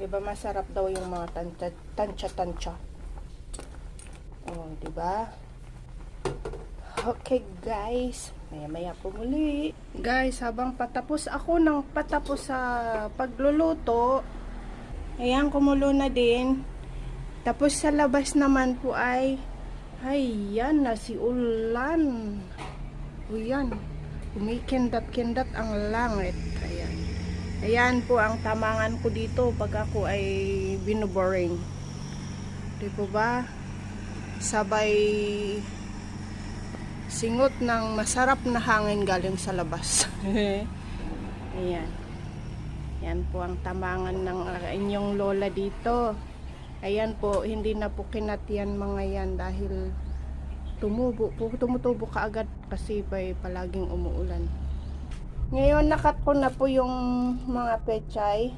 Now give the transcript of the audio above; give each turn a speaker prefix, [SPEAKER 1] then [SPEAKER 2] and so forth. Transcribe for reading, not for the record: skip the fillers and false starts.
[SPEAKER 1] 'Di ba masarap daw yung mga tansya-tansya? Oh, 'di ba? Okay, guys. Maya-maya po muli. Guys, habang patapos sa pagluluto, ayan, kumulo na din. Tapos sa labas naman po ay yan na si ulan. O yan. Kumikindat-kindat ang langit. Ayan. Ayan po ang tamangan ko dito pag ako ay binuboring. Di po ba? Sabay singot ng masarap na hangin galing sa labas. Ayan. Yan po ang tamangan ng inyong lola dito. Ayan po, hindi na po kinatiyan mga yan dahil tumutubo kaagad kasi palaging umuulan. Ngayon nakat ko na po yung mga pechay.